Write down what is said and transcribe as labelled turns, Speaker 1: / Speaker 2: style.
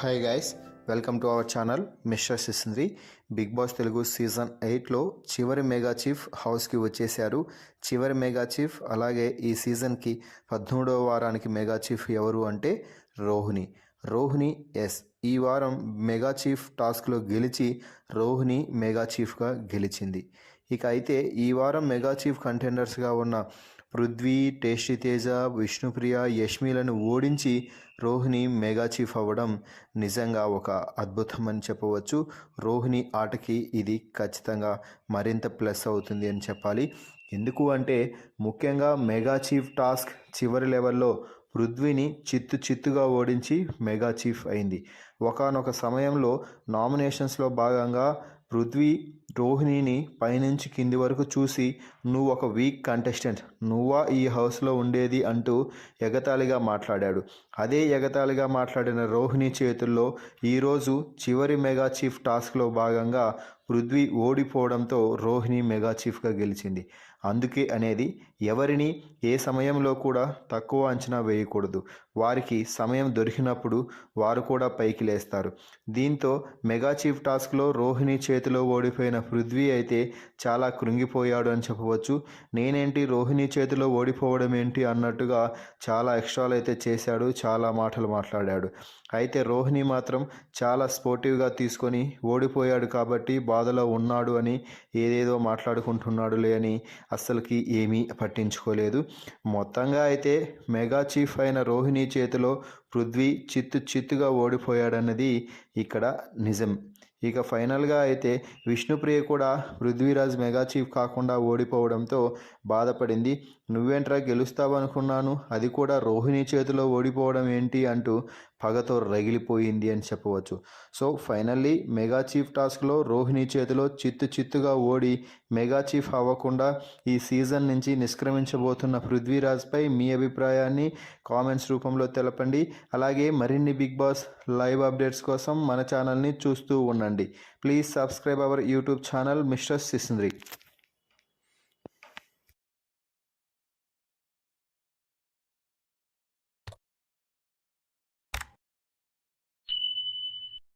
Speaker 1: Hi guys, welcome to our channel mister Sisindri. Bigg Boss Telugu season 8లో చివరి mega chief హౌస్కి వచ్చేశారు. చివరి మెగా చీఫ్, అలాగే ఈ సీజన్కి 13వ వారానికి మెగా చీఫ్ ఎవరు అంటే రోహిణి ఎస్. ఈ వారం మెగా చీఫ్ టాస్క్లో గెలిచి రోహిణి మెగా చీఫ్గా గెలిచింది. ఇక అయితే ఈ వారం మెగా చీఫ్ కంటెండర్స్గా ఉన్న పృథ్వీ, టేస్టీ తేజ, విష్ణుప్రియ, యష్మిలను ఓడించి రోహిణి మెగా చీఫ్ అవ్వడం నిజంగా ఒక అద్భుతం అని చెప్పవచ్చు. రోహిణి ఆటకి ఇది ఖచ్చితంగా మరింత ప్లస్ అవుతుంది అని చెప్పాలి. ఎందుకు అంటే ముఖ్యంగా మెగా చీఫ్ టాస్క్ చివరి లెవెల్లో పృథ్వీని చిత్తుగా ఓడించి మెగా చీఫ్ అయింది. ఒకానొక సమయంలో నామినేషన్స్లో భాగంగా పృథ్వీ రోహిణిని పైనుంచి కింది వరకు చూసి, నువ్వు ఒక వీక్ కంటెస్టెంట్, నువ్వా ఈ హౌస్లో ఉండేది అంటూ ఎగతాళిగా మాట్లాడాడు. అదే ఎగతాళిగా మాట్లాడిన రోహిణి చేతుల్లో ఈరోజు చివరి మెగా చీఫ్ టాస్క్లో భాగంగా పృథ్వీ ఓడిపోవడంతో రోహిణి మెగా చీఫ్గా గెలిచింది. అందుకే అనేది ఎవరిని ఏ సమయంలో కూడా తక్కువ అంచనా వేయకూడదు. వారికి సమయం దొరికినప్పుడు వారు కూడా పైకి లేస్తారు. దీంతో మెగా చీఫ్ టాస్క్లో రోహిణి చేతిలో ఓడిపోయిన పృథ్వీ అయితే చాలా కృంగిపోయాడు అని చెప్పవచ్చు. నేనేంటి రోహిణి చేతిలో ఓడిపోవడం ఏంటి అన్నట్టుగా చాలా ఎక్స్ట్రాలు అయితే చేశాడు, చాలా మాటలు మాట్లాడాడు. అయితే రోహిణి మాత్రం చాలా స్పోర్టివ్గా తీసుకొని ఓడిపోయాడు కాబట్టి బాధలో ఉన్నాడు అని ఏదేదో మాట్లాడుకుంటున్నాడులే అని అస్సలకి ఏమీ పట్టించుకోలేదు. మొత్తంగా అయితే మెగా చీఫ్ అయిన రోహిణి చేతిలో పృథ్వీ చిత్తుగా ఓడిపోయాడన్నది ఇక్కడ నిజం. ఇక ఫైనల్గా అయితే విష్ణుప్రియ కూడా పృథ్వీరాజ్ మెగా చీఫ్ కాకుండా ఓడిపోవడంతో బాధపడింది. నువ్వేంట్రా గెలుస్తావనుకున్నాను, అది కూడా రోహిణి చేతిలో ఓడిపోవడం ఏంటి అంటూ పగతో రగిలిపోయింది అని చెప్పవచ్చు. సో ఫైనల్లీ మెగా చీఫ్ టాస్క్లో రోహిణి చేతిలో చిత్తుగా ఓడి మెగా చీఫ్ అవ్వకుండా ఈ సీజన్ నుంచి నిష్క్రమించబోతున్న పృథ్వీరాజ్పై మీ అభిప్రాయాన్ని కామెంట్స్ రూపంలో తెలపండి. అలాగే మరిన్ని బిగ్ బాస్ లైవ్ అప్డేట్స్ కోసం మన ఛానల్ని చూస్తూ ఉండండి. Please subscribe our YouTube channel mister సిసింద్రి.